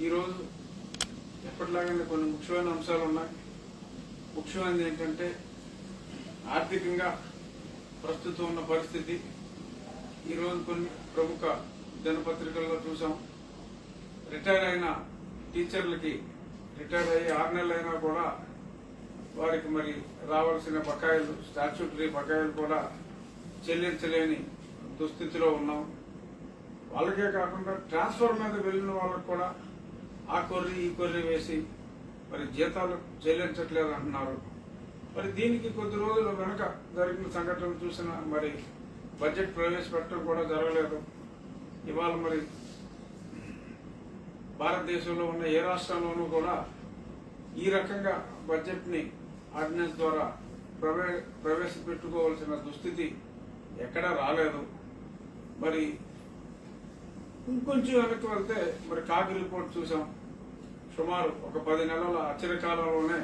ఈరోజు ఎప్పటిలాగానే కొన్ని ముఖ్యమైన అంశాలు ఉన్నాయి. ముఖ్యమైనది ఏంటంటే ఆర్థికంగా ప్రస్తుతం ఉన్న పరిస్థితి. ఈరోజు కొన్ని ప్రముఖ దినపత్రికల్లో చూసాం, రిటైర్ అయిన టీచర్లకి రిటైర్ అయ్యి 6 నెలలు అయినా కూడా వారికి మరి రావాల్సిన బకాయిలు, స్టాట్యూటరీ బకాయిలు కూడా చెల్లించలేని దుస్థితిలో ఉన్నాం. వాళ్ళకే కాకుండా ట్రాన్స్ఫర్ మీద వెళ్ళిన వాళ్ళకు కూడా ఆ కొర్రీ ఈ కొర్రీ వేసి మరి జీతాలు చెల్లించట్లేదు అంటున్నారు. మరి దీనికి కొద్ది రోజుల వెనుక జరిగిన సంఘటనలు చూసిన మరి బడ్జెట్ ప్రవేశపెట్టడం కూడా జరగలేదు. ఇవాళ మరి భారతదేశంలో ఉన్న ఏ రాష్ట్రంలోనూ కూడా ఈ రకంగా బడ్జెట్ని ఆర్డినెన్స్ ద్వారా ప్రవేశపెట్టుకోవాల్సిన దుస్థితి ఎక్కడా రాలేదు. మరి ఇంకొంచెం వెనక్కి వెళ్తే మరి కాగ్ రిపోర్ట్ చూసాం. సుమారు ఒక 10 నెలల అచిరకాలంలోనే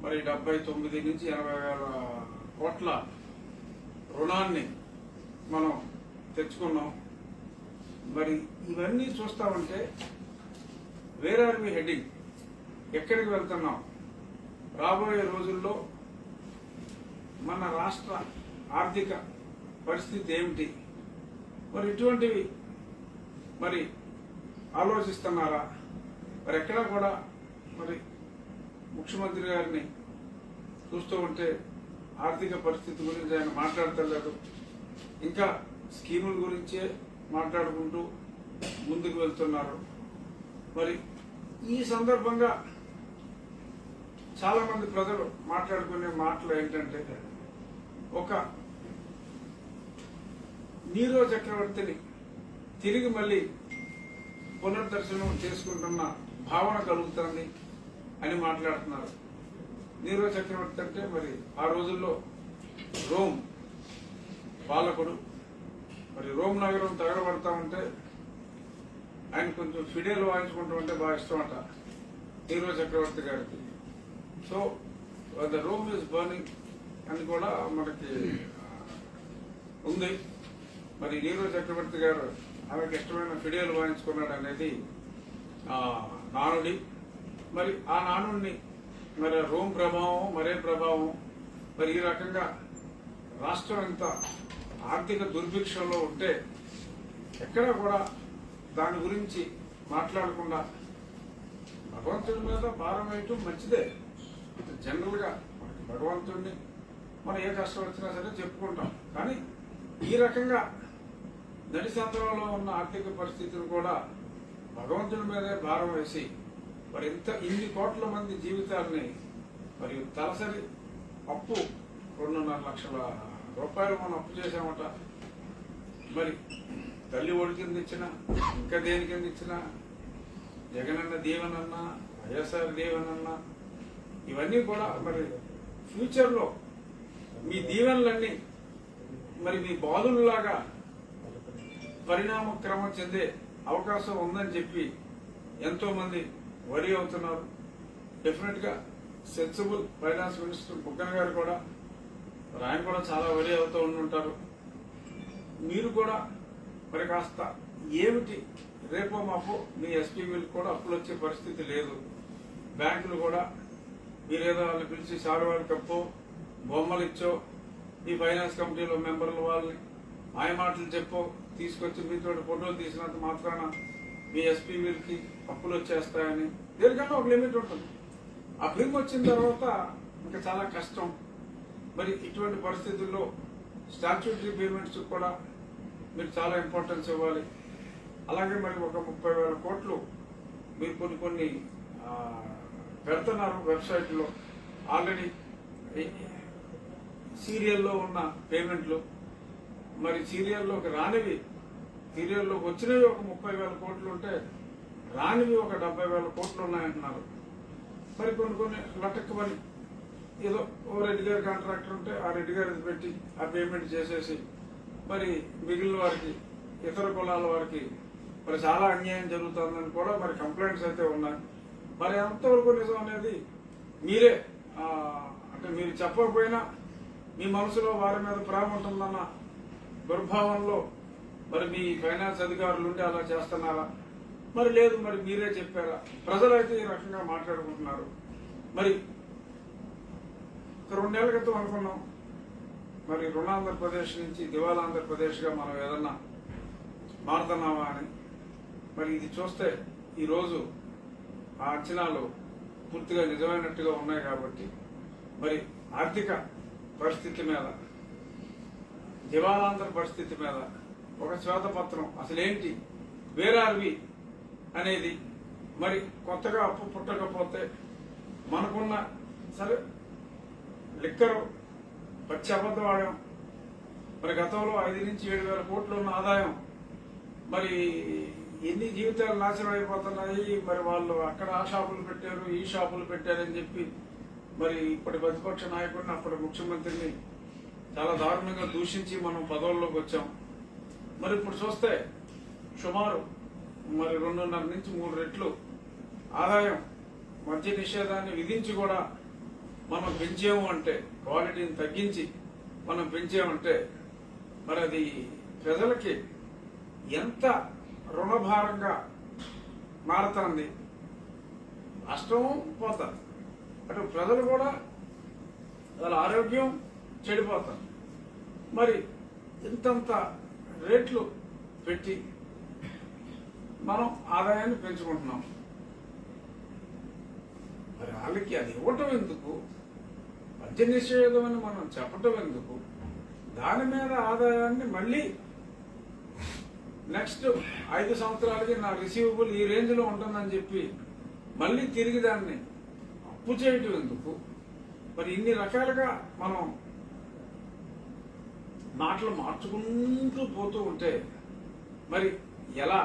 మరి 79 నుంచి 80 వేల కోట్ల రుణాన్ని మనం తెచ్చుకున్నాం. మరి ఇవన్నీ చూస్తా ఉంటే వేర్ ఆర్ వి హెడ్డింగ్, ఎక్కడికి వెళ్తున్నాం, రాబోయే రోజుల్లో మన రాష్ట్ర ఆర్థిక పరిస్థితి ఏమిటి, మరి ఇటువంటివి మరి ఆలోచిస్తున్నారా? మరి ఎక్కడా కూడా మరి ముఖ్యమంత్రి గారిని చూస్తూ ఉంటే ఆర్థిక పరిస్థితి గురించి ఆయన మాట్లాడతలేదు. ఇంకా స్కీముల గురించే మాట్లాడుకుంటూ ముందుకు వెళ్తున్నారు. మరి ఈ సందర్భంగా చాలా మంది ప్రజలు మాట్లాడుకునే మాటలు ఏంటంటే, ఒక నీరో చక్రవర్తిని తిరిగి మళ్ళీ పునర్దర్శనం చేసుకుంటున్న భావన కలుగుతుంది అని మాట్లాడుతున్నారు. నీరో చక్రవర్తి అంటే మరి ఆ రోజుల్లో రోమ్ పాలకుడు. మరి రోమ్ నగరం తగలబడతా ఉంటే ఆయన కొంచెం ఫిడేలు వాయించుకుంటూ ఉంటే బాగా ఇష్టం అంట నీరో చక్రవర్తి గారికి. So the Rome is burning అని కూడా మనకి ఉంది. మరి నీరో చక్రవర్తి గారు ఆమెకు ఇష్టమైన ఫిడేలు వాయించుకున్నాడు అనేది నానుడి. మరి ఆ నానుడిని మరి రోమ్ ప్రభావం, మరే ప్రభావం, మరి ఈ రకంగా రాష్ట్రం ఎంత ఆర్థిక దుర్భిక్షంలో ఉంటే ఎక్కడా కూడా దాని గురించి మాట్లాడకుండా భగవంతుడి మీద భారం వేయటం మంచిదే. జనరల్గా భగవంతుడిని మనం ఏ కష్టం వచ్చినా సరే చెప్పుకుంటాం. కానీ ఈ రకంగా నడిసంద్రంలో ఉన్న ఆర్థిక పరిస్థితిని కూడా భగవంతుడి మీదే భారం వేసి మరి ఇన్ని కోట్ల మంది జీవితాలని మరియు తలసరి అప్పు 2.5 లక్షల రూపాయలు మనం అప్పు చేశామట. మరి తల్లి ఒడి కింద ఇచ్చినా, ఇంకా దేని కింద ఇచ్చినా, జగనన్న దీవెనన్నా, వైఎస్ఆర్ దీవెనన్నా, ఇవన్నీ కూడా మరి ఫ్యూచర్లో మీ దీవెనలన్నీ మరి మీ బాధుల్లాగా పరిణామ క్రమం చెందే అవకాశం ఉందని చెప్పి ఎంతో మంది వరి అవుతున్నారు. డెఫినెట్ గా సెన్సిబుల్ ఫైనాన్స్ మినిస్టర్ బుగ్గన గారు కూడా ఆయన కూడా చాలా వరి అవుతూ ఉండుంటారు. మీరు కూడా మరి కాస్త ఏమిటి రేపో మాపో మీ ఎస్పీవీలకు కూడా అప్పులు వచ్చే పరిస్థితి లేదు. బ్యాంకులు కూడా మీరేదో వాళ్ళు పిలిచి సారువారి కప్పో బొమ్మలు ఇచ్చో ఈ ఫైనాన్స్ కమిటీలో మెంబర్లు వాళ్ళని మాయమాటలు చెప్పో తీసుకొచ్చి మీతో ఫోటోలు తీసినంత మాత్రాన మీ ఎస్పీవీలకి అప్పులు వచ్చేస్తాయని దేనికన్నా ఒక లిమిట్ ఉంటుంది. ఆ ఫిల్మ్ వచ్చిన తర్వాత ఇంకా చాలా కష్టం. మరి ఇటువంటి పరిస్థితుల్లో స్టాట్యూటరీ పేమెంట్స్ కూడా మీరు చాలా ఇంపార్టెన్స్ ఇవ్వాలి. అలాగే మరి ఒక 30,000 కోట్లు మీరు కొన్ని పెడుతున్నారు వెబ్సైట్లో. ఆల్రెడీ సీరియల్లో ఉన్న పేమెంట్లు, మరి సీరియల్లోకి రానివి, సీరియల్లోకి వచ్చినవి ఒక 30,000 కోట్లు ఉంటే రానివి ఒక 70,000 కోట్లు ఉన్నాయంటున్నారు. మరి కొన్ని లటక్కుమని ఏదో ఓ రెడ్డి గారి కాంట్రాక్టర్ ఉంటే ఆ రెడ్డి గారికి పెట్టి ఆ పేమెంట్ చేసేసి మరి మిగిలిన వారికి, ఇతర కులాల వారికి మరి చాలా అన్యాయం జరుగుతుందని కూడా మరి కంప్లైంట్స్ అయితే ఉన్నాయి. మరి ఎంతవరకు నిజం అనేది మీరే అంటే మీరు చెప్పకపోయినా మీ మనసులో వారి మీద ప్రేమ ఉంటుందన్న దుర్భావంలో మరి మీ ఫైనాన్స్ అధికారులు ఉండి అలా చేస్తున్నారా? మరి లేదు, మరి మీరే చెప్పారా? ప్రజలైతే ఈ రకంగా మాట్లాడుకుంటున్నారు. మరి 2 నెలల క్రితం అనుకున్నాం, మరి రుణాంధ్రప్రదేశ్ నుంచి దివాలా ఆంధ్రప్రదేశ్గా మనం ఏదన్నా మారుతున్నామా అని. మరి ఇది చూస్తే ఈరోజు ఆ అంచనాలు పూర్తిగా నిజమైనట్టుగా ఉన్నాయి. కాబట్టి మరి ఆర్థిక పరిస్థితి మీద, దివాలాంధ్ర పరిస్థితి మీద ఒక శ్వేతపత్రం అసలేంటి, వేర్ ఆర్ వి అనేది, మరి కొత్తగా అప్పు పుట్టకపోతే మనకున్న సరే లిక్కరు పచ్చి అబద్ధం ఆడాం. మరి గతంలో 5 నుంచి 7,000 కోట్లు ఉన్న ఆదాయం మరి ఎన్ని జీవితాలు నాశనం అయిపోతున్నాయి. మరి వాళ్ళు అక్కడ ఆ షాపులు పెట్టారు, ఈ షాపులు పెట్టారని చెప్పి మరి ఇప్పటి ప్రతిపక్ష నాయకుడిని, అప్పటి ముఖ్యమంత్రిని చాలా దారుణంగా దూషించి మనం పదవుల్లోకి వచ్చాం. మరి ఇప్పుడు చూస్తే సుమారు మరి 2.5 నుంచి 3 రెట్లు ఆదాయం మద్య నిషేధాన్ని విధించి కూడా మనం పెంచాము అంటే, క్వాలిటీని తగ్గించి మనం పెంచామంటే మరి అది ప్రజలకి ఎంత రుణభారంగా మారుతుంది. రాష్ట్రం పోతుంది, అటు ప్రజలు కూడా వాళ్ళ ఆరోగ్యం చెడిపోతారు. మరి ఇంతంత రేట్లు పెట్టి మనం ఆదాయాన్ని పెంచుకుంటున్నాం. మరి వాళ్ళకి అది ఇవ్వటం ఎందుకు, మద్య నిషేధం అని మనం చెప్పటం ఎందుకు, దాని మీద ఆదాయాన్ని మళ్ళీ నెక్స్ట్ 5 సంవత్సరాలకి నా రిసీవబుల్ ఈ రేంజ్ లో ఉంటుందని చెప్పి మళ్ళీ తిరిగి దాన్ని అప్పు చేయటం ఎందుకు? మరి ఇన్ని రకాలుగా మనం మాటలు మార్చుకుంటూ పోతూ ఉంటే మరి ఎలా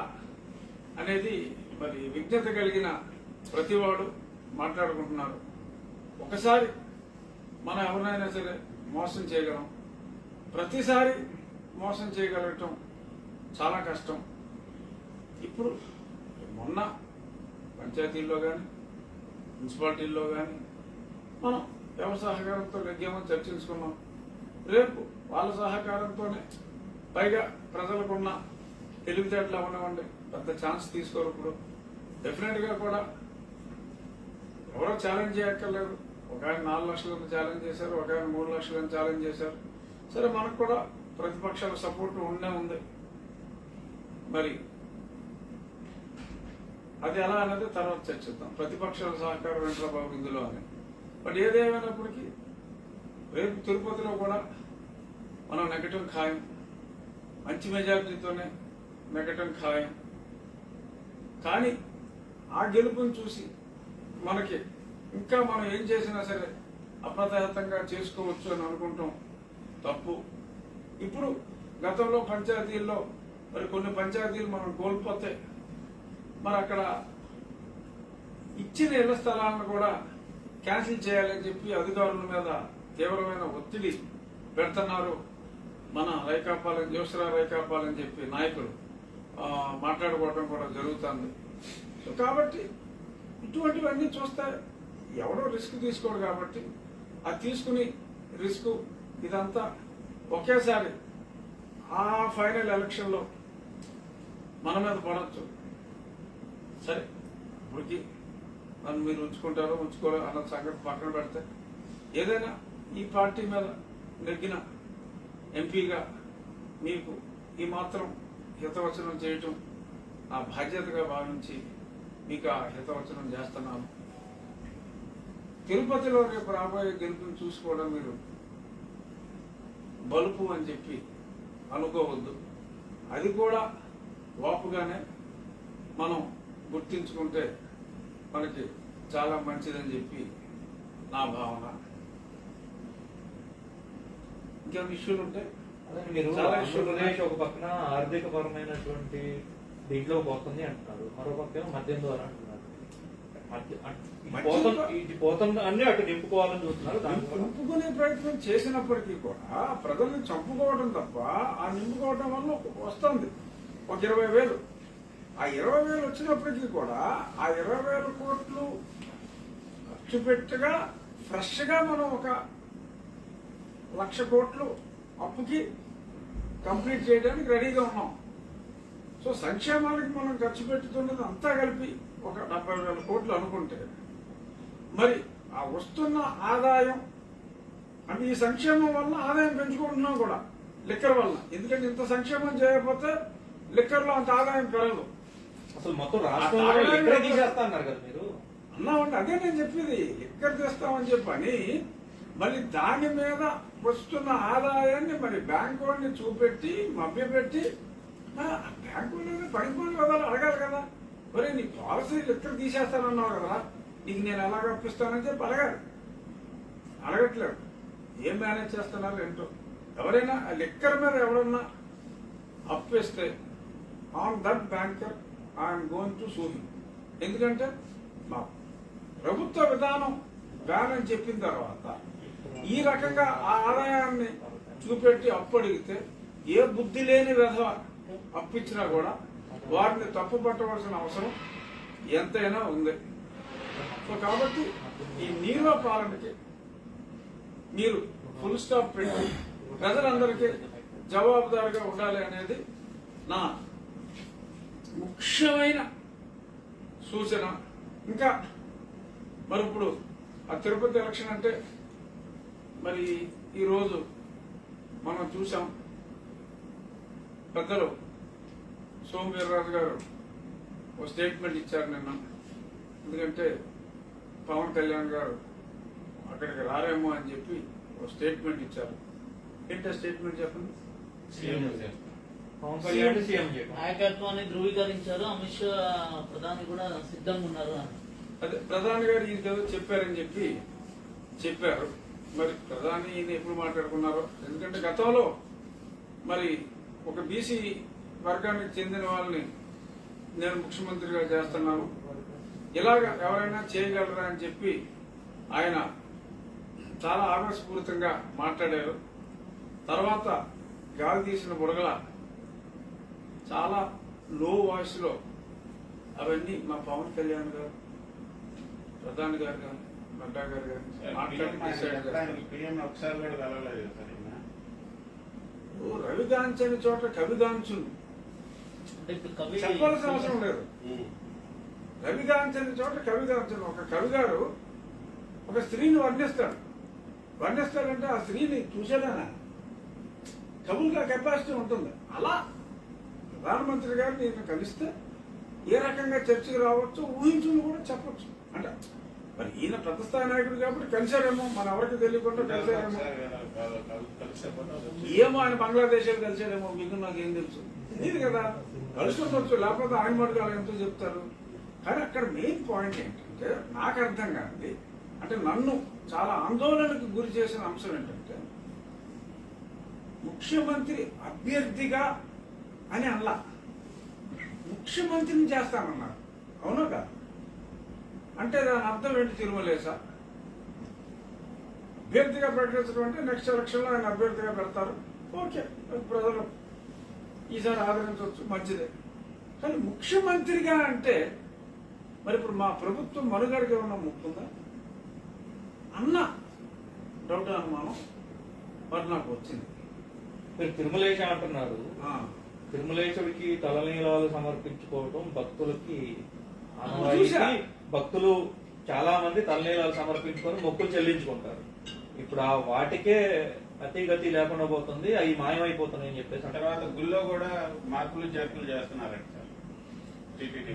అనేది మరి విజ్ఞత కలిగిన ప్రతివాడు మాట్లాడుకుంటున్నారు. ఒకసారి మనం ఎవరినైనా సరే మోసం చేయగలం, ప్రతిసారి మోసం చేయగలగటం చాలా కష్టం. ఇప్పుడు మొన్న పంచాయతీల్లో కానీ మున్సిపాలిటీల్లో కానీ మనం ఎవరి సహకారంతో నెగ్గామని చర్చించుకున్నాం. రేపు వాళ్ళ సహకారంతోనే, పైగా ప్రజలకున్న తెలివితేటలు అవనివ్వండి, పెద్ద ఛాన్స్ తీసుకోరు. ఇప్పుడు డెఫినెట్గా కూడా ఎవరో ఛాలెంజ్ చేయక్కర్లేదు. ఒక ఆయన 4 లక్షలను ఛాలెంజ్ చేశారు, ఒక ఆయన 3 లక్షలను ఛాలెంజ్ చేశారు. సరే, మనకు కూడా ప్రతిపక్షాల సపోర్ట్ ఉంది. మరి అది ఎలా అనేది తర్వాత చర్చిద్దాం. ప్రతిపక్షాల సహకారం ఏంట్రా బాబు ఇందులో అని. బట్ ఏదేమైనప్పటికీ రేపు తిరుపతిలో కూడా మనం నెగటివ్ ఖాయం, మంచి మెజారిటీతోనే నెగటివ్ ఖాయం. కానీ ఆ గెలుపుని చూసి మనకి ఇంకా మనం ఏం చేసినా సరే అప్రతిహతంగా చేసుకోవచ్చు అని అనుకుంటాం, తప్పు. ఇప్పుడు గతంలో పంచాయతీల్లో మరి కొన్ని పంచాయతీలు మనం కోల్పోతే మరి అక్కడ ఇచ్చిన ఇళ్ల స్థలాలను కూడా క్యాన్సిల్ చేయాలని చెప్పి అధికారుల మీద తీవ్రమైన ఒత్తిడి పెడుతున్నారు. మన రైకాపాలెం, జోస్రా రైకాపాలని చెప్పి నాయకులు మాట్లాడుకోవడం కూడా జరుగుతుంది. సో కాబట్టి ఇటువంటివన్నీ చూస్తే ఎవడో రిస్క్ తీసుకోడు. కాబట్టి అది తీసుకుని రిస్క్ ఇదంతా ఒకేసారి ఆ ఫైనల్ ఎలక్షన్లో మన మీద పడవచ్చు. సరే, ఇప్పటికి నన్ను మీరు ఉంచుకుంటారో ఉంచుకోరో అన్న సంగతి పక్కన పెడితే, ఏదైనా ఈ పార్టీ మీద నెగ్గిన ఎంపీగా మీకు ఈ మాత్రం హితవచనం చేయటం నా బాధ్యతగా భావించి మీకు ఆ హితవచనం చేస్తున్నాను. తిరుపతిలో రేపు రాబోయే గెలుపుని చూసుకోవడం మీరు బలుపు అని చెప్పి అనుకోవద్దు. అది కూడా వాపుగానే మనం గుర్తించుకుంటే మనకి చాలా మంచిదని చెప్పి నా భావన. ఇంకేమైనా ఇష్యూలు ఉంటే మీరు ఆంధ్రప్రదేశ్ ఒక పక్కన ఆర్థిక పరమైనటువంటి దీంట్లో పోతుంది అంటున్నారు, మరో పక్కన మద్యం ద్వారా అంటున్నారు. ఇది పోతుంది అన్ని అటు నింపుకోవాలని చూస్తున్నారు. నింపుకునే ప్రయత్నం చేసినప్పటికీ కూడా ప్రజల్ని చంపుకోవడం తప్ప ఆ నింపుకోవడం వల్ల వస్తుంది ఒక 20,000. ఆ 20,000 వచ్చినప్పటికీ కూడా ఆ 20,000 కోట్లు ఖర్చు పెట్టగా ఫ్రెష్ గా మనం ఒక 1,00,000 కోట్లు అప్పుకి కంప్లీట్ చేయడానికి రెడీగా ఉన్నాం. సో సంక్షేమానికి మనం ఖర్చు పెట్టుతున్నది అంతా కలిపి ఒక 70,000 కోట్లు అనుకుంటే మరి ఆ వస్తున్న ఆదాయం అంటే ఈ సంక్షేమం వల్ల ఆదాయం పెంచుకుంటున్నాం కూడా లిక్కర్ వల్ల. ఎందుకంటే ఇంత సంక్షేమం చేయకపోతే లిక్కర్లో అంత ఆదాయం పెరగదు. అసలు మొత్తం రాష్ట్రంలో లిక్కరే తీసేస్తా అన్నారు కదా మీరు. అన్నామంటే అదే నేను చెప్పేది, లిక్కర్ తెస్తామని చెప్పని మళ్ళీ దాని మీద వస్తున్న ఆదాయాన్ని మరి బ్యాంకు వాడిని చూపెట్టి మభ్యపెట్టి బ్యాంకు వాళ్ళని పడిపోయిన కదా అడగాలి కదా. మరి నీ పాలసీ లిక్కర్ తీసేస్తానన్నావు కదా, నీకు నేను ఎలాగ అప్పిస్తానని చెప్పి అడగాలి. అడగట్లేదు. ఏం మేనేజ్ చేస్తున్నారు ఏంటో. ఎవరైనా లిక్కర్ మీద ఎవరన్నా అప్పిస్తే on that banker I'm going to sue him. ఎందుకంటే మా ప్రభుత్వ విధానం బ్యాన్ అని చెప్పిన తర్వాత ఈ రకంగా ఆ ఆదాయాన్ని చూపెట్టి అప్పు అడిగితే ఏ బుద్ధి లేని విధవ అప్పిచ్చినా కూడా వారిని తప్పు పట్టవలసిన అవసరం ఎంతైనా ఉంది. సో కాబట్టి ఈ నీళ్ళ పాలనకి మీరు ఫుల్ స్టాప్ పెట్టి ప్రజలందరికీ జవాబుదారుగా ఉండాలి అనేది నా ముఖ్యమైన సూచన. ఇంకా మరి ఇప్పుడు ఆ తిరుపతి ఎలక్షన్ అంటే మరి ఈరోజు మనం చూసాం, పెద్దలు సోము వీర్రాజు గారు ఒక స్టేట్మెంట్ ఇచ్చారు నిన్న. ఎందుకంటే పవన్ కళ్యాణ్ గారు అక్కడికి రారేమో అని చెప్పి ఒక స్టేట్మెంట్ ఇచ్చారు. ఏంటో స్టేట్మెంట్ చెప్పండి. పవన్ కళ్యాణ్ సీఎం చేయడం నాయకత్వాన్ని ధృవీకరించారు. అమిత్ షా ప్రధాని కూడా సిద్ధంగా ఉన్నారు అని. అదే ప్రధాని గారు ఇది ఏదో చెప్పారని చెప్పి చెప్పారు. మరి ప్రధాని ఈయన ఎప్పుడు మాట్లాడుకున్నారో. ఎందుకంటే గతంలో మరి ఒక బీసీ వర్గానికి చెందిన వాళ్ళని నేను ముఖ్యమంత్రిగా చేస్తున్నాను, ఇలాగ ఎవరైనా చేయగలరా అని చెప్పి ఆయన చాలా ఆవేశపూరితంగా మాట్లాడారు. తర్వాత గాలి తీసిన బుడగల చాలా లో వాయిస్ లో అవన్నీ మా పవన్ కళ్యాణ్ గారు, ప్రధాని గారు కానీ, నడ్డా గారు కానీ రవిగాంచని చోట కవిగాంచును అంటే ఇప్పుడు కవి చెప్పాల్సిన అవసరం లేదు. రవిగాంచని చోట కవిగాంచును. ఒక కవి గారు ఒక స్త్రీని వర్ణిస్తాడంటే ఆ స్త్రీని చూసేదానా కవులుగా కెపాసిటీ ఉంటుంది. అలా ప్రధానమంత్రి గారు నేను కలిస్తే ఏ రకంగా చర్చకు రావచ్చు ఊహించుని కూడా చెప్పచ్చు. అంటే మరి ఈయన ప్రతిస్థాయి నాయకుడు కాబట్టి కలిశారేమో, మన ఎవరికి తెలియకుండా కలిశారేమో. ఏమో ఆయన బంగ్లాదేశ్ కలిశారేమో, మీకు నాకేం తెలుసు ఇది కదా. కలుసుకుండొచ్చు, లేకపోతే ఆయన మడుగాలు ఎంతో చెప్తారు. కానీ అక్కడ మెయిన్ పాయింట్ ఏంటంటే నాకు అర్థం కాదు, అంటే నన్ను చాలా ఆందోళనకు గురి చేసిన అంశం ఏంటంటే ముఖ్యమంత్రి అభ్యర్థిగా అని అలా ముఖ్యమంత్రిని చేస్తానన్నారు. అవునా కాదు? అంటే దాని అర్థం ఏంటి? తిరుమలేసా అభ్యర్థిగా ప్రకటించడం అంటే నెక్స్ట్ ఎలక్షన్ లో ఆయన అభ్యర్థిగా పెడతారు. ఓకే, ప్రజలు ఈసారి ఆదరించవచ్చు, మంచిదే. కానీ ముఖ్యమంత్రిగా అంటే మరి ఇప్పుడు మా ప్రభుత్వం మనుగడగా ఉన్న ముక్కుందా అన్న డౌట్, అనుమానం మరి నాకు వచ్చింది. మీరు తిరుమలేశ అంటున్నారు. తిరుమలేశుడికి తలనీలాలు సమర్పించుకోవడం భక్తులకి ఆనవాయితీ. భక్తులు చాలా మంది తలనీలాలు సమర్పించుకొని మొక్కులు చెల్లించుకుంటారు. ఇప్పుడు ఆ వాటికే అతిగతి లేకుండా పోతుంది, అవి మాయమైపోతున్నాయి అని చెప్పేసి. తర్వాత గుళ్ళో కూడా మార్పులు చేర్పులు చేస్తున్నారంట సార్.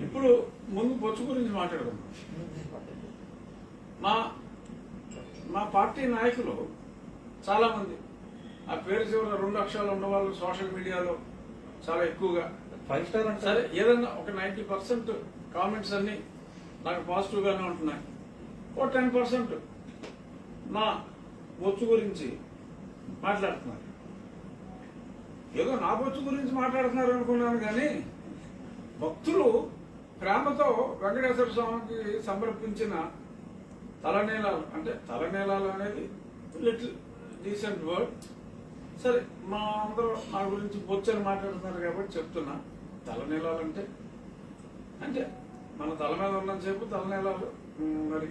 ఇప్పుడు ముందు బొచ్చు గురించి మాట్లాడుకుందాం. మా పార్టీ నాయకులు చాలా మంది ఆ పేరు చివర 2 అక్షరాలు ఉన్న వాళ్ళు సోషల్ మీడియాలో చాలా ఎక్కువగా 5 స్టార్ అంటే సరే ఏదన్నా ఒక 90% కామెంట్స్ అన్ని నాకు పాజిటివ్ గానే ఉంటున్నాయి. ఓ 10% నా బొచ్చు గురించి మాట్లాడుతున్నారు. ఏదో నా బొచ్చు గురించి మాట్లాడుతున్నారు అనుకున్నాను, కానీ భక్తులు ప్రేమతో వెంకటేశ్వర స్వామికి సమర్పించిన తలనీలాలు, అంటే తలనీలాలు అనేది లిటిల్ డీసెంట్ వర్డ్. సరే, మా అందరూ నా గురించి బొచ్చని మాట్లాడుతున్నారు కాబట్టి చెప్తున్నా. తలనీలాలు అంటే మన తల మీద ఉన్నంతసేపు తలనీలాలు, మరి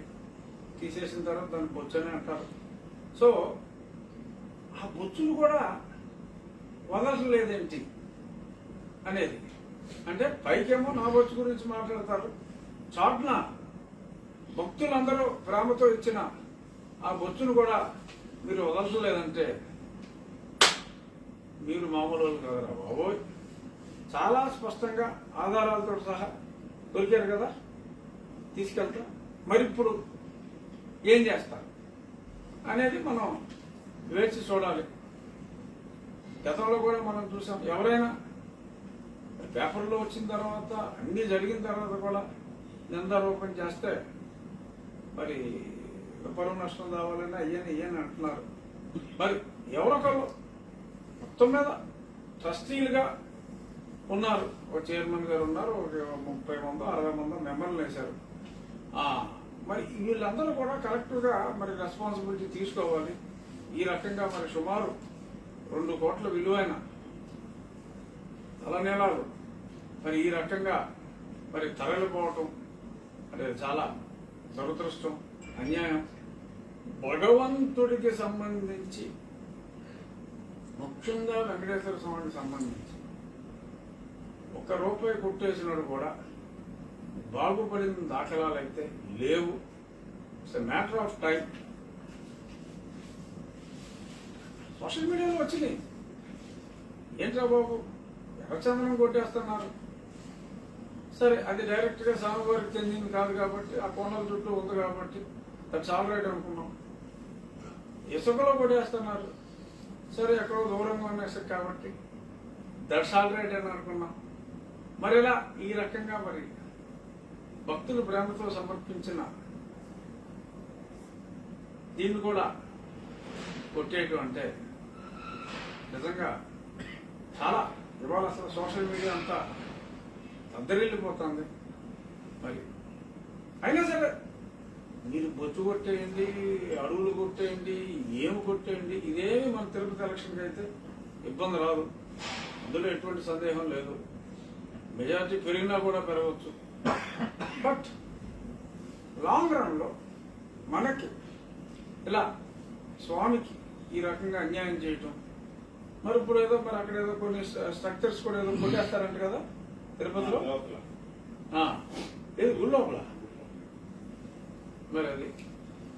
తీసేసిన తర్వాత దాన్ని బొచ్చని అంటారు. సో ఆ బొచ్చులు కూడా వదలలేదేంటి అనేది. అంటే పైకేమో నా బొచ్చు గురించి మాట్లాడతారు, చాటున భక్తులందరూ ప్రేమతో ఇచ్చిన ఆ బొచ్చును కూడా మీరు వదలలేదంటే మీరు మామూలు వాళ్ళు కదరా బాబోయ్. చాలా స్పష్టంగా ఆధారాలతో సహా దొరికారు కదా, తీసుకెళ్తా. మరి ఇప్పుడు ఏం చేస్తారు అనేది మనం వేచి చూడాలి. గతంలో కూడా మనం చూసాం, ఎవరైనా పేపర్లో వచ్చిన తర్వాత అన్నీ జరిగిన తర్వాత కూడా నిందారోపణ చేస్తే మరి పరువు నష్టం కావాలని అయ్యని అంటున్నారు. మరి ఎవరొకళ్ళు మొత్తం మీద ట్రస్టీలుగా ఉన్నారు, ఒక చైర్మన్ గారు ఉన్నారు, ఒక 30 మందో 60 మందో మెంబర్లు వేశారు. మరి వీళ్ళందరూ కూడా కరెక్ట్గా మరి రెస్పాన్సిబిలిటీ తీసుకోవాలి. ఈ రకంగా మరి సుమారు 2 కోట్ల విలువైన తలనీలాలు మరి ఈ రకంగా మరి తరలిపోవటం అంటే చాలా దురదృష్టం, అన్యాయం. భగవంతుడికి సంబంధించి ముఖ్యంగా వెంకటేశ్వర స్వామికి సంబంధించి ₹1 కొట్టేసినాడు కూడా బాగుపడిన దాఖలాలు అయితే లేవు. It's matter of time. Social మీడియాలో వచ్చినాయి, ఏంట్రా బాబు ఎర్రచందనం కొట్టేస్తున్నారు. సరే, అది డైరెక్ట్గా స్వామివారికి చెందింది కాదు కాబట్టి, ఆ కోణాల చుట్టూ ఉంది కాబట్టి దట్స్ ఆల్ రైట్ అనుకున్నాం. ఇసుకలో కొట్టేస్తున్నారు, సరే ఎక్కడో దూరంగా ఉన్న ఇసుక కాబట్టి దట్స్ ఆల్ రైట్ అని అనుకున్నాం. మరి ఇలా ఈ రకంగా మరి భక్తులు ప్రేమతో సమర్పించిన దీన్ని కూడా కొట్టేయటం అంటే నిజంగా చాలా ఇవాళ అసలు సోషల్ మీడియా అంతా అద్దరిల్లిపోతుంది. మరి అయినా సరే మీరు బొచ్చు కొట్టేయండి, అడవులు కొట్టేయండి, ఏమి కొట్టేయండి, ఇదేమి మన తిరుపతి ఎలక్షన్కి అయితే ఇబ్బంది రాదు, అందులో ఎటువంటి సందేహం లేదు. మెజారిటీ పెరిగినా కూడా పెరగవచ్చు. బట్ లాంగ్ రన్లో మనకి ఇలా స్వామికి ఈ రకంగా అన్యాయం చేయటం, మరి ఇప్పుడు ఏదో మరి అక్కడ ఏదో కొన్ని స్ట్రక్చర్స్ కూడా ఏదో కొట్టేస్తారంట కదా తిరుపతిలో, ఏది గుడి లోపల. మరి అది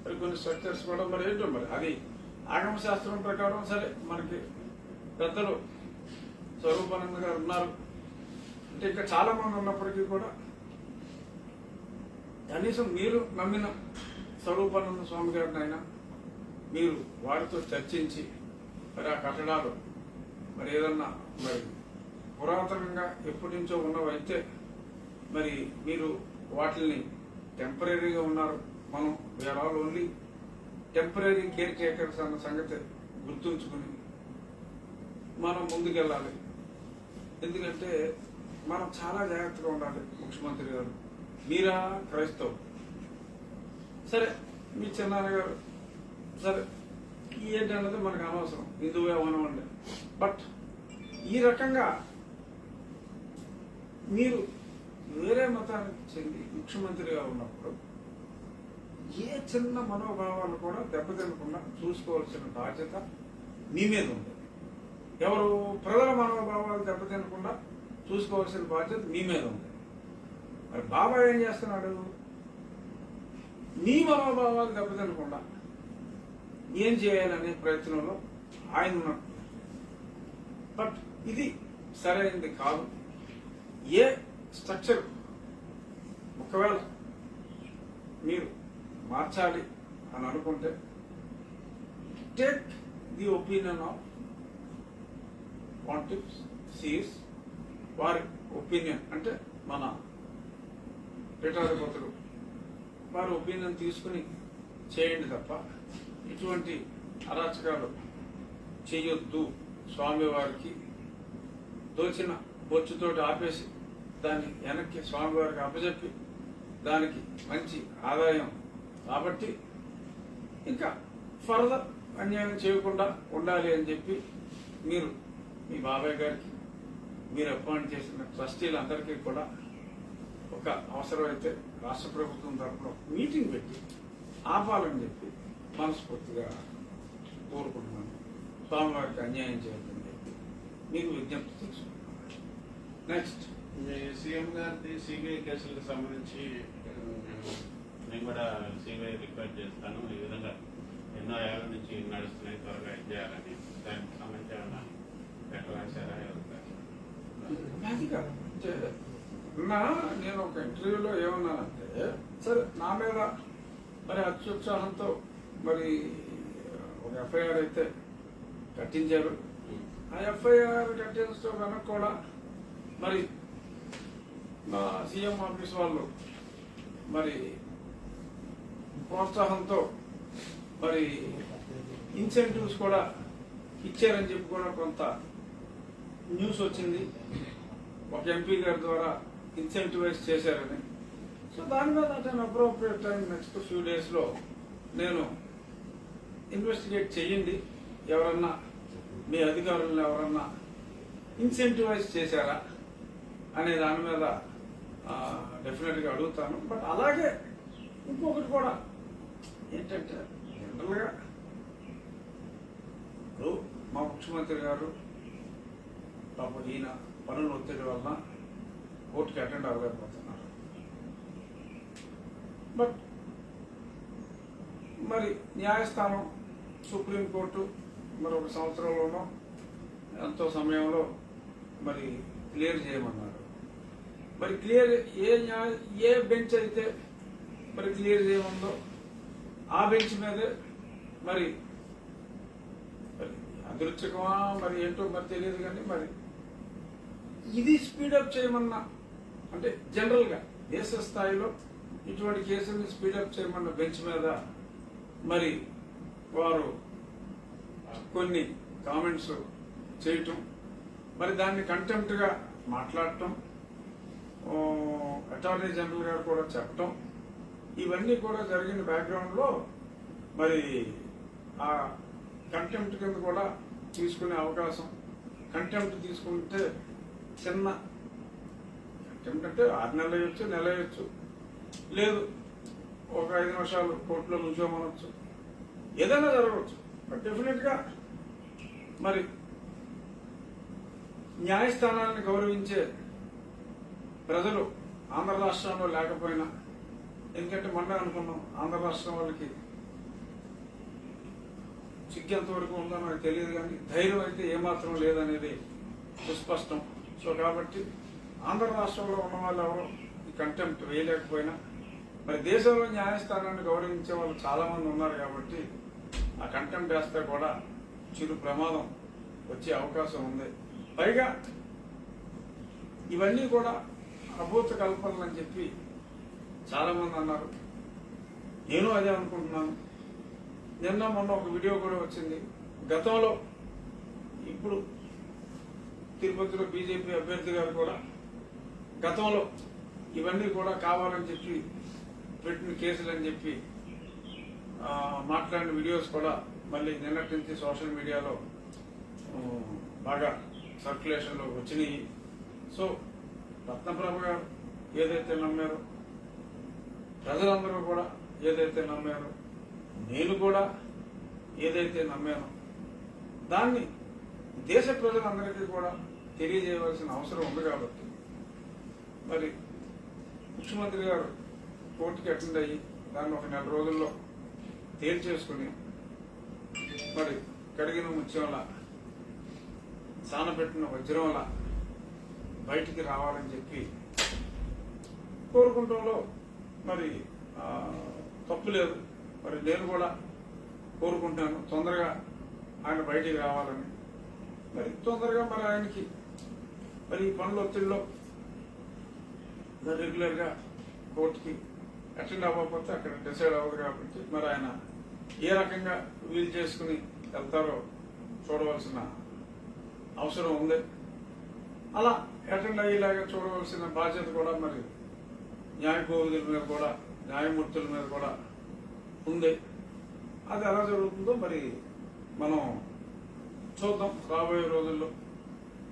మరి కొన్ని స్ట్రక్చర్స్ కూడా మరి ఏంటో మరి అది ఆగమ శాస్త్రం ప్రకారం సరే మనకి పెద్దలు స్వరూపానంద గారు ఉన్నారు అంటే ఇంకా చాలా మంది ఉన్నప్పటికీ కూడా కనీసం మీరు నమ్మిన స్వరూపానంద స్వామి గారిని అయినా మీరు వారితో చర్చించి మరి ఆ కట్టడాలు మరి ఏదన్నా మరి పురాతనంగా ఎప్పటి నుంచో ఉన్నవైతే మరి మీరు వాటిని టెంపరీగా ఉన్నారు, మనం వీఆర్ ఆల్ ఓన్లీ టెంపరీ కేర్ టేకర్స్ అన్న సంగతి గుర్తుంచుకుని మనం ముందుకెళ్ళాలి. ఎందుకంటే మనం చాలా జాగ్రత్తగా ఉండాలి. ముఖ్యమంత్రి గారు మీరా క్రైస్తవు, సరే మీ చిన్నాన్నగారు సరే ఏంటన్నది మనకు అనవసరం, హిందువే అవనవండి. బట్ ఈ రకంగా మీరు వేరే మతానికి చెంది ముఖ్యమంత్రిగా ఉన్నప్పుడు ఏ చిన్న మనోభావాలు కూడా దెబ్బతినకుండా చూసుకోవాల్సిన బాధ్యత మీ మీద ఉంది. ఎవరు ప్రజల మనోభావాలు దెబ్బతినకుండా చూసుకోవాల్సిన బాధ్యత మీ మీద ఉంది. మరి బాబా ఏం చేస్తున్నాడు? మీ మనోభావాలు దెబ్బతినకుండా ఏం చేయాలనే ప్రయత్నంలో ఆయన ఉన్నాడు. బట్ ఇది సరైనది కాదు. ఏ స్ట్రక్చర్ ఒకవేళ మీరు మార్చాలి అని అనుకుంటే take the opinion of pontiffs, వారి ఒపీనియన్ అంటే మన పీఠాధిపతులు వారి ఒపీనియన్ తీసుకుని చేయండి తప్ప ఇటువంటి అరాచకాలు చేయొద్దు. స్వామివారికి దోచిన బొచ్చుతోటి ఆపేసి దాన్ని వెనక్కి స్వామివారికి అప్పచెప్పి దానికి మంచి ఆదాయం కాబట్టి ఇంకా ఫర్దర్ అన్యాయం చేయకుండా ఉండాలి అని చెప్పి మీరు మీ బాబాయ్ గారికి మీరు అపాయింట్ చేసిన ట్రస్టీలందరికీ కూడా ఒక అవసరమైతే రాష్ట్ర ప్రభుత్వం తరఫున మీటింగ్ పెట్టి ఆపాలని చెప్పి మనస్ఫూర్తిగా కోరుకుంటున్నాను. స్వామివారికి అన్యాయం చేయొద్దని చెప్పి మీకు విజ్ఞప్తి చేసుకుంటున్నాను. నెక్స్ట్ ఈ సీఎం గారి సిబిఐ కేసులకు సంబంధించి నేను కూడా సిబిఐ రిక్వెస్ట్ చేస్తాను. ఈ విధంగా ఎన్నో ఏళ్ల నుంచి నడుస్తున్నాయి, త్వరగా ఇది చేయాలని. దానికి సంబంధించి ఏమన్నా లెటర్ రాశారా? అది కాదు. అంటే నేను ఒక ఇంటర్వ్యూలో ఏమన్నానంటే, సరే నా మీద మరి అత్యుత్సాహంతో మరి ఒక ఎఫ్ఐఆర్ అయితే కట్టించారు. ఆ ఎఫ్ఐఆర్ కట్టించడం వెనక కూడా మరి మా సీఎం ఆఫీస్ వాళ్ళు మరి ప్రోత్సాహంతో మరి ఇన్సెంటివ్స్ కూడా ఇచ్చారని చెప్పి కూడా కొంత న్యూస్ వచ్చింది. ఒక ఎంపీ గారి ద్వారా ఇన్సెంటివైజ్ చేశారని. సో దాని మీద అంటే అప్రోప్రియేట్ టైం నెక్స్ట్ ఫ్యూ డేస్లో నేను ఇన్వెస్టిగేట్ చేయండి, ఎవరన్నా మీ అధికారులను ఎవరన్నా ఇన్సెంటివైజ్ చేశారా అనే దాని మీద డెఫినెట్గా అడుగుతాను. బట్ అలాగే ఇంకొకటి కూడా ఏంటంటే జనరల్గా ఇప్పుడు మా ముఖ్యమంత్రి గారు పాపం ఈయన పనుల ఒత్తిడి వల్ల కోర్టుకి అటెండ్ అవ్వలేకపోతున్నారు. బట్ మరి న్యాయస్థానం సుప్రీంకోర్టు మరి ఒక సంవత్సరంలోనో ఎంతో సమయంలో మరి క్లియర్ చేయమన్నారు. మరి క్లియర్ ఏ బెంచ్ అయితే మరి క్లియర్ చేయమందో ఆ బెంచ్ మీదే మరి అదృష్టమా మరి ఏంటో మరి తెలియదు, కానీ మరి ఇది స్పీడప్ చేయమన్నా అంటే జనరల్గా దేశ స్థాయిలో ఇటువంటి కేసుల్ని స్పీడప్ చేయమన్న బెంచ్ మీద మరి వారు కొన్ని కామెంట్స్ చేయటం, మరి దాన్ని కంటెంప్ట్గా మాట్లాడటం, అటార్నీ జనరల్ గారు కూడా చెప్పటం, ఇవన్నీ కూడా జరిగిన బ్యాక్గ్రౌండ్లో మరి ఆ కంటెంప్ట్ కింద కూడా తీసుకునే అవకాశం, కంటెంప్ట్ తీసుకుంటే చిన్న కంటెంప్ట్ అంటే 6 నెలలు వేయచ్చు, నెల వేయచ్చు, లేదు ఒక 5 నిమిషాలు కోర్టులో నుంచోమనొచ్చు, ఏదైనా జరగవచ్చు. బట్ డెఫినెట్గా మరి న్యాయస్థానాలను గౌరవించే ప్రజలు ఆంధ్ర రాష్ట్రంలో లేకపోయినా, ఎందుకంటే మొన్న అనుకున్నాం ఆంధ్ర రాష్ట్రం వాళ్ళకి సిగ్గు ఎంతవరకు ఉందో నాకు తెలియదు, కానీ ధైర్యం అయితే ఏమాత్రం లేదనేది సుస్పష్టం. సో కాబట్టి ఆంధ్ర రాష్ట్రంలో ఉన్న వాళ్ళు ఎవరు ఈ కంటెంప్ట్ వేయలేకపోయినా మరి దేశంలో న్యాయస్థానాన్ని గౌరవించే వాళ్ళు చాలా మంది ఉన్నారు. కాబట్టి ఆ కంటెంప్ట్ వేస్తే కూడా చిరు ప్రమాదం వచ్చే అవకాశం ఉంది. పైగా ఇవన్నీ కూడా అభూత కల్పనలు అని చెప్పి చాలా మంది అన్నారు. నేను అదే అనుకుంటున్నాను. నిన్న మొన్న ఒక వీడియో కూడా వచ్చింది. గతంలో ఇప్పుడు తిరుపతిలో బీజేపీ అభ్యర్థి గారు కూడా గతంలో ఇవన్నీ కూడా కావాలని చెప్పి పెట్టిన కేసులు అని చెప్పి మాట్లాడిన వీడియోస్ కూడా మళ్ళీ నిన్నటి నుంచి సోషల్ మీడియాలో బాగా సర్క్యులేషన్లో వచ్చినాయి. సో రత్నప్రభ గారు ఏదైతే నమ్మారో, ప్రజలందరూ కూడా ఏదైతే నమ్మారో, నేను కూడా ఏదైతే నమ్మానో దాన్ని దేశ ప్రజలందరికీ కూడా తెలియజేయవలసిన అవసరం ఉంది. కాబట్టి మరి ముఖ్యమంత్రి గారు కోర్టుకి అటెండ్ అయ్యి దాన్ని ఒక 4 రోజుల్లో తేల్చేసుకుని మరి కడిగిన ముత్యంలా సానపెట్టిన వజ్రంలా బయటికి రావాలని చెప్పి కోరుకుంటంలో మరి తప్పు లేదు. మరి నేను కూడా కోరుకుంటాను తొందరగా ఆయన బయటికి రావాలని. మరి తొందరగా మరి ఆయనకి మరి ఈ పనుల ఒత్తిడిలో రెగ్యులర్గా కోర్టుకి అటెండ్ అవ్వకపోతే అక్కడ డిసైడ్ అవ్వదు. కాబట్టి మరి ఆయన ఏ రకంగా వీలు చేసుకుని వెళ్తారో చూడవలసిన అవసరం ఉంది. అలా అటెండ్ అయ్యేలాగా చూడవలసిన బాధ్యత కూడా మరి న్యాయకోవిధుల మీద కూడా, న్యాయమూర్తుల మీద కూడా ఉంది. అది ఎలా జరుగుతుందో మరి మనం చూద్దాం రాబోయే రోజుల్లో.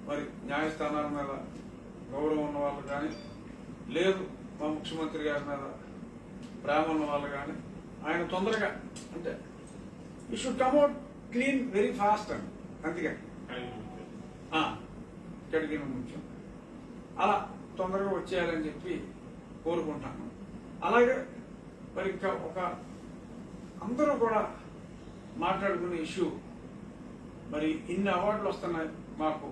మరి న్యాయస్థానాల మీద గౌరవం ఉన్న వాళ్ళు కానీ, లేదు మా ముఖ్యమంత్రి గారి మీద ప్రేమ ఉన్న వాళ్ళు కానీ ఆయన తొందరగా అంటే you should కమ్అట్ clean very fast అని, అందుకని కడిగిన ముఖ్యం అలా తొందరగా వచ్చేయాలని చెప్పి కోరుకుంటాను. అలాగే మరి ఇంకా ఒక అందరూ కూడా మాట్లాడుకునే ఇష్యూ, మరి ఇన్ని అవార్డులు వస్తున్నాయి మాకు,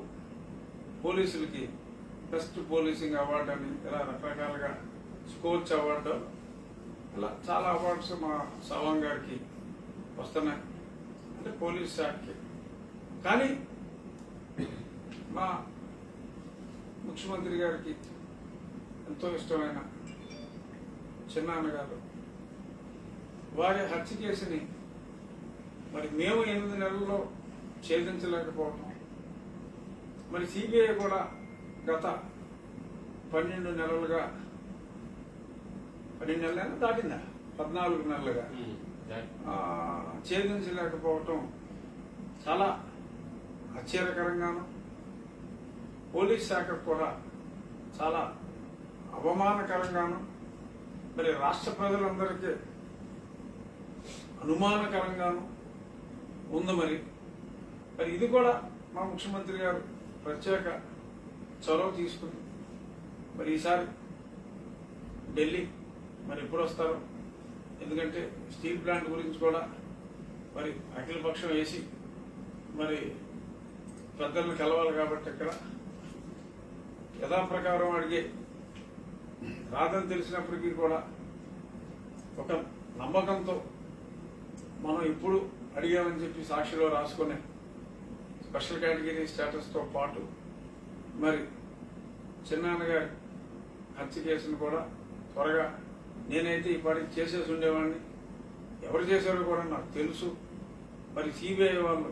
పోలీసులకి బెస్ట్ పోలీసింగ్ అవార్డు అని ఇలా రకరకాలుగా స్కోచ్ అవార్డు, ఇలా చాలా అవార్డ్స్ మా సవాంగ్ గారికి వస్తున్నాయి, అంటే పోలీస్ శాఖకి. కానీ మా ముఖ్యమంత్రి గారికి ఎంతో ఇష్టమైన చిన్నాన్నగారు వారి హత్య కేసుని మరి మేము 8 నెలల్లో ఛేదించలేకపోవటం, మరి సిబిఐ కూడా గత 12 నెలలుగా 12 నెలలైనా దాటిందా 14 నెలలుగా ఛేదించలేకపోవటం చాలా ఆశ్చర్యకరంగాను, పోలీస్ శాఖకు కూడా చాలా అవమానకరంగాను, మరి రాష్ట్ర ప్రజలందరికీ అనుమానకరంగాను ఉంది. మరి ఇది కూడా మా ముఖ్యమంత్రి గారు ప్రత్యేక చొరవ తీసుకుని మరి ఈసారి ఢిల్లీ మరి ఎప్పుడు వస్తారు, ఎందుకంటే స్టీల్ ప్లాంట్ గురించి కూడా మరి అఖిలపక్షం వేసి మరి పెద్దలను కలవాలి కాబట్టి ఇక్కడ యథాప్రకారం అడిగే రాదని తెలిసినప్పటికీ కూడా ఒక నమ్మకంతో మనం ఇప్పుడు అడిగామని చెప్పి సాక్షిలో రాసుకునే స్పెషల్ కేటగిరీ స్టేటస్తో పాటు మరి చిన్నాన్నగారి హత్య కేసును కూడా త్వరగా నేనైతే ఈ పాటికి చేసేసి ఉండేవాడిని, ఎవరు చేశారో కూడా నాకు తెలుసు. మరి సిబిఐ వాళ్ళు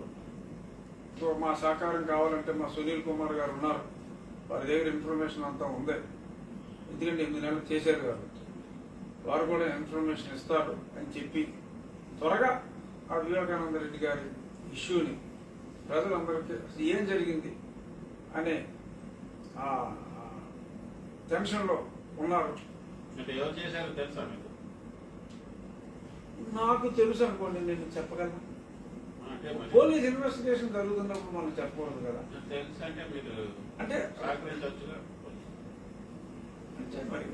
మా సహకారం కావాలంటే మా సునీల్ కుమార్ గారు ఉన్నారు, వారి దగ్గర ఇన్ఫర్మేషన్ అంతా ఉంది, ఎందుకంటే 8 నెలలు చేశారు కాబట్టి వారు కూడా ఇన్ఫర్మేషన్ ఇస్తారు అని చెప్పి త్వరగా ఆ వివేకానంద రెడ్డి గారి ఇష్యూని ప్రజలందరికీ ఏం జరిగింది అనే టెన్షన్లో ఉన్నారు. అంటే ఎవరు చేశారో తెలుసా మీకు? నాకు తెలుసు అనుకోండి, నేను చెప్పగలను. అంటే మరి పోలీస్ ఇన్వెస్టిగేషన్ జరుగుతున్నప్పుడు మనం చెప్పకూడదు కదా. తెలుసు అంటే మీరు అంటే సహకరించవచ్చుగా. అంటే మరి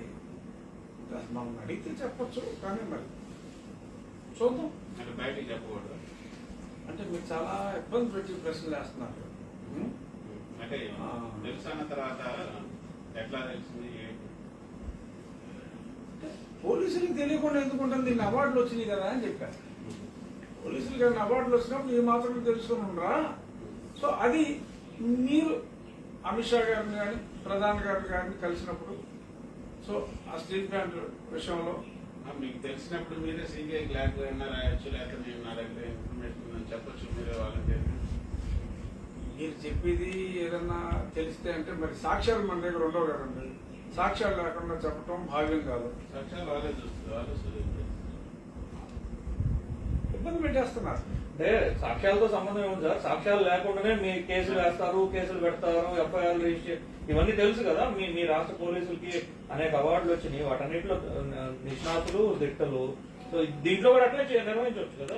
మనం అడిగితే చెప్పొచ్చు, కానీ మరి చూద్దాం. అంటే బయటికి చెప్పకూడదు. అంటే మీరు చాలా ఇబ్బంది పెట్టి ప్రశ్నలు వేస్తున్నారు. అంటే తెలుసు అన్న తర్వాత ఎట్లా తెలిసింది? పోలీసులకు తెలియకుండా ఎందుకుంటుంది, దీన్ని అవార్డులు వచ్చినాయి కదా అని చెప్పారు. పోలీసులు కానీ అవార్డులు వచ్చినప్పుడు ఈ మాత్రం తెలుసుకుని ఉండరా? సో అది మీరు అమిత్ షా గారిని కానీ ప్రధాని గారిని కానీ కలిసినప్పుడు, సో ఆ స్టీల్ ప్లాంట్ విషయంలో మీకు తెలిసినప్పుడు మీరే సిబిఐ క్లాక్ రాయొచ్చు, లేకపోతే నేను నా దగ్గర ఇన్ఫర్మేషన్ చెప్పొచ్చు, మీరే వాళ్ళకి. మీరు చెప్పేది ఏదన్నా తెలిస్తే అంటే మరి సాక్ష్యాలు మన దగ్గర ఉండవు కదండి. సాక్ష్యాలు లేకుండా చెప్పటం భావ్యం కాదు. సాక్ష్యాలు వాళ్ళే చూస్తారు, వాళ్ళే ఇబ్బంది పెట్టేస్తున్నారు. అంటే సాక్ష్యాలతో సంబంధం ఏముంది సార్? సాక్ష్యాలు లేకుండానే మీ కేసులు వేస్తారు, కేసులు పెడతారు, ఎఫ్ఐఆర్ రిజిస్టర్, ఇవన్నీ తెలుసు కదా. మీ రాష్ట్ర పోలీసులకి అనేక అవార్డులు వచ్చినాయి, వాటన్నిటిలో నిష్ణాతులు, దిట్టలు. సో దీంట్లో కూడా అట్లే నిర్వహించవచ్చు కదా.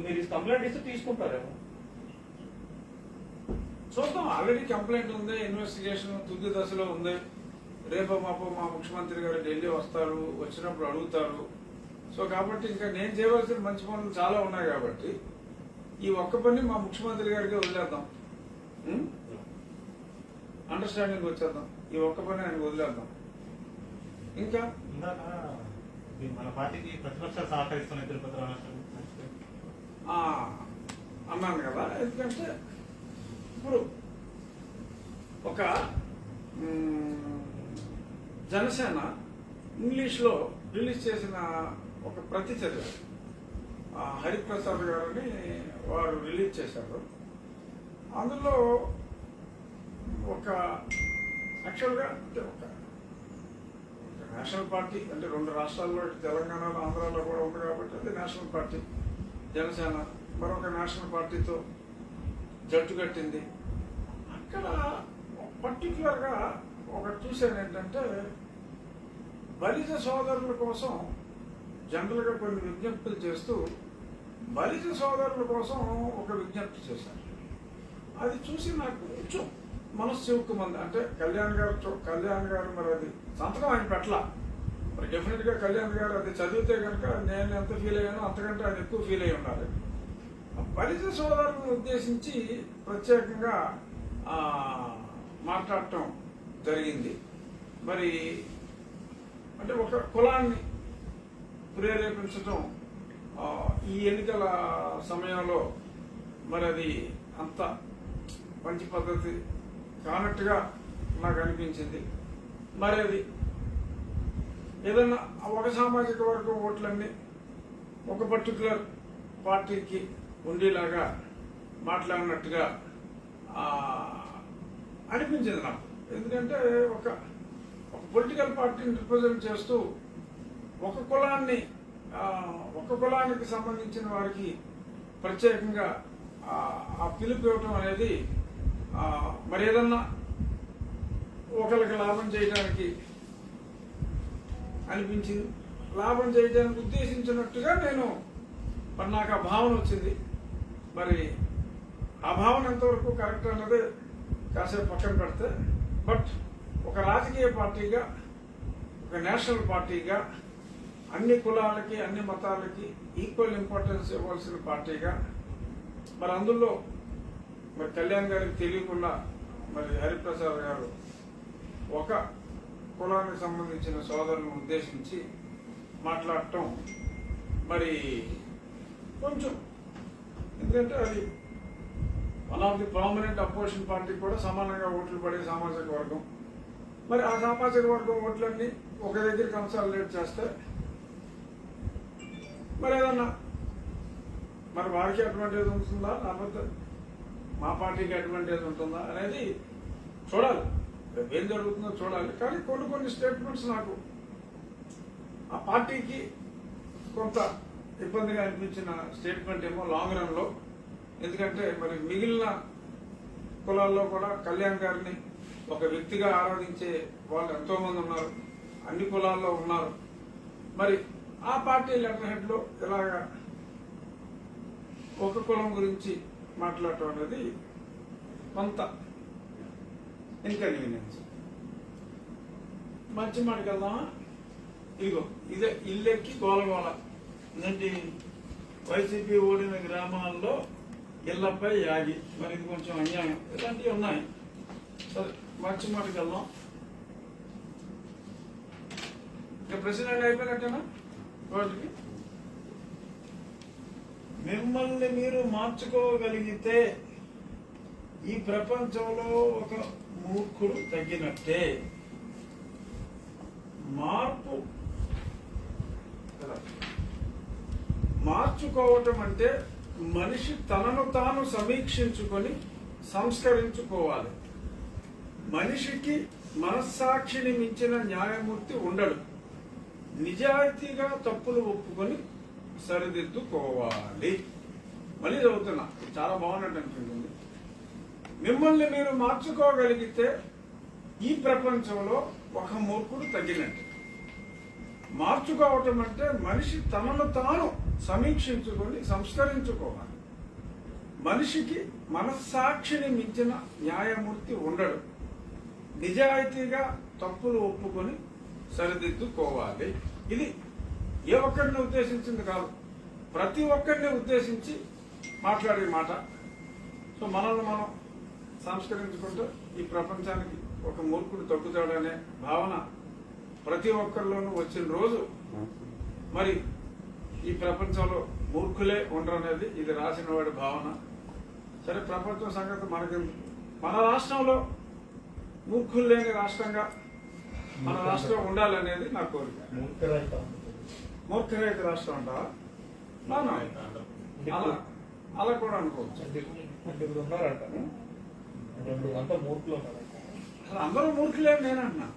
మీరు కంప్లైంట్ ఇస్తే తీసుకుంటారేమో. చూద్దాం. ఆల్రెడీ కంప్లైంట్ ఉంది, ఇన్వెస్టిగేషన్ తుది దశలో ఉంది. రేపు మాపు మా ముఖ్యమంత్రి గారు ఢిల్లీ వస్తారు, వచ్చినప్పుడు అడుగుతారు. సో కాబట్టి ఇంకా నేను చేయవలసిన మంచి పనులు చాలా ఉన్నాయి కాబట్టి ఈ ఒక్క పని మా ముఖ్యమంత్రి గారికి వదిలేద్దాం. అండర్స్టాండింగ్ వచ్చేద్దాం. ఈ ఒక్క పని ఆయనకు వదిలేద్దాం. ఇంకా మన పార్టీకి ప్రతిపక్షాలు సహకరిస్తున్నాయి తిరుపతి రాష్ట్రం అన్నాను కదా. ఎందుకంటే ఇప్పుడు ఒక జనసేన ఇంగ్లీష్లో రిలీజ్ చేసిన ఒక ప్రతి చదివారు, హరిప్రసాద్ గారని వారు రిలీజ్ చేశారు. అందులో ఒక యాక్చువల్గా అంటే ఒక నేషనల్ పార్టీ, అంటే 2 రాష్ట్రాల్లో, తెలంగాణలో ఆంధ్రాలో కూడా ఉంది కాబట్టి అది నేషనల్ పార్టీ జనసేన, మరొక నేషనల్ పార్టీతో జట్టు కట్టింది. అక్కడ పర్టికులర్గా ఒకటి చూశాను ఏంటంటే, బలిజ సోదరుల కోసం జనరల్గా కొన్ని విజ్ఞప్తులు చేస్తూ బలిజ సోదరుల కోసం ఒక విజ్ఞప్తి చేశారు. అది చూసి నాకు కొంచెం మనస్సు చివుక్కుమంది. అంటే కళ్యాణ్ గారు మరి అది సంతకం ఆయన పెట్టలా. మరి డెఫినెట్ గా కళ్యాణ్ గారు అది చదివితే కనుక నేను ఎంత ఫీల్ అయ్యానో అంతకంటే ఆయన ఎక్కువ ఫీల్ అయ్యి ఉండాలి. పరిచయ సోదరులను ఉద్దేశించి ప్రత్యేకంగా మాట్లాడటం జరిగింది. మరి అంటే ఒక కులాన్ని ప్రేరేపించటం ఈ ఎన్నికల సమయంలో మరి అది అంత మంచి పద్ధతి కానట్టుగా నాకు అనిపించింది. మరి అది ఏదన్నా ఒక సామాజిక వర్గం ఓట్లన్నీ ఒక పర్టికులర్ పార్టీకి ఉండేలాగా మాట్లాడినట్టుగా అనిపించింది నాకు. ఎందుకంటే ఒక పొలిటికల్ పార్టీని రిప్రజెంట్ చేస్తూ ఒక కులానికి సంబంధించిన వారికి ప్రత్యేకంగా ఆ పిలుపు ఇవ్వటం అనేది మరి ఏదన్నా ఒకరికి లాభం చేయడానికి అనిపించింది. లాభం చేయడానికి ఉద్దేశించినట్టుగా మరి నాకు ఆ భావన వచ్చింది. మరి ఆ భావన ఎంతవరకు కరెక్ట్ అన్నది కాసేపు పక్కన పెడితే, బట్ ఒక రాజకీయ పార్టీగా, ఒక నేషనల్ పార్టీగా అన్ని కులాలకి అన్ని మతాలకి ఈక్వల్ ఇంపార్టెన్స్ ఇవ్వాల్సిన పార్టీగా మరి అందులో మరి కళ్యాణ్ గారికి తెలియకుండా మరి హరిప్రసాద్ గారు ఒక కులానికి సంబంధించిన సోదరులను ఉద్దేశించి మాట్లాడటం మరి కొంచెం, ఎందుకంటే అది one of the prominent opposition party కూడా సమానంగా ఓట్లు పడే సామాజిక వర్గం. మరి ఆ సామాజిక వర్గం ఓట్లన్నీ ఒక దగ్గర కన్సాలిడేట్ చేస్తే మరి ఏదన్నా మరి వారికి అడ్వాంటేజ్ ఉంటుందా, లేకపోతే మా పార్టీకి అడ్వాంటేజ్ ఉంటుందా అనేది చూడాలి. ఏం జరుగుతుందో చూడాలి. కానీ కొన్ని స్టేట్మెంట్స్ నాకు ఆ పార్టీకి కొంత ఇబ్బందిగా అనిపించిన స్టేట్మెంట్ ఏమో లాంగ్ రన్ లో. ఎందుకంటే మరి మిగిలిన కులాల్లో కూడా కళ్యాణ్ గారిని ఒక వ్యక్తిగా ఆరాధించే వాళ్ళు ఎంతో మంది ఉన్నారు, అన్ని కులాల్లో ఉన్నారు. మరి ఆ పార్టీ లెటర్ హెడ్ లో ఇలాగా ఒక కులం గురించి మాట్లాడటం అనేది కొంత ఇన్కన్వీనియన్స్. మంచి మాటకి వెళ్దామా? ఇదిగో ఇదే ఇల్లెక్కి గోలగోల. ఏంటి, వైసీపీ ఓడిన గ్రామాల్లో ఇళ్లపై యాగి. మరి ఇది కొంచెం అన్యాయం. ఇలాంటివి ఉన్నాయి. సరే, మంచి మాటకి వెళ్దాం. ఇక ప్రెసిడెంట్ అయిపోయినట్టేనా వాటికి? మిమ్మల్ని మీరు మార్చుకోగలిగితే ఈ ప్రపంచంలో ఒక మూర్ఖుడు తగ్గినట్టే. మార్చుకోవటం అంటే మనిషి తనను తాను సమీక్షించుకొని సంస్కరించుకోవాలి. మనిషికి మనస్సాక్షిని మించిన న్యాయమూర్తి ఉండడు. నిజాయితీగా తప్పులు ఒప్పుకొని సరిదిద్దుకోవాలి. మళ్ళీ చదువుతున్నా, చాలా బాగున్నట్టు అనిపించింది. మిమ్మల్ని మీరు మార్చుకోగలిగితే ఈ ప్రపంచంలో ఒక మూర్ఖుడు తగ్గినట్టు. మార్చుకోవటం అంటే మనిషి తనను తాను సమీక్షించుకొని సంస్కరించుకోవాలి. మనిషికి మనస్సాక్షిని మించిన న్యాయమూర్తి ఉండడు. నిజాయితీగా తప్పులు ఒప్పుకొని సరిదిద్దుకోవాలి. ఇది ఏ ఒక్కరిని ఉద్దేశించింది కాదు, ప్రతి ఒక్కరిని ఉద్దేశించి మాట్లాడే మాట. సో మనల్ని మనం సంస్కరించుకుంటూ ఈ ప్రపంచానికి ఒక మూర్ఖుడు తగ్గుతాడనే భావన ప్రతి ఒక్కరిలోనూ వచ్చిన రోజు మరి ఈ ప్రపంచంలో మూర్ఖులే ఉండరనేది ఇది రాసిన వాడి భావన. సరే, ప్రపంచం సంగతి మనకెందుకు. మన రాష్ట్రంలో మూర్ఖులు లేని రాష్ట్రంగా మన రాష్ట్రం ఉండాలనేది నా కోరిక. మూర్ఖరహిత రాష్ట్రం అంటావా? అలా కూడా అనుకోవచ్చు. ఉన్నారంట, అంతా మూర్ఖులు ఉన్నారు. అసలు అందరూ మూర్ఖులే నేను అంటున్నా.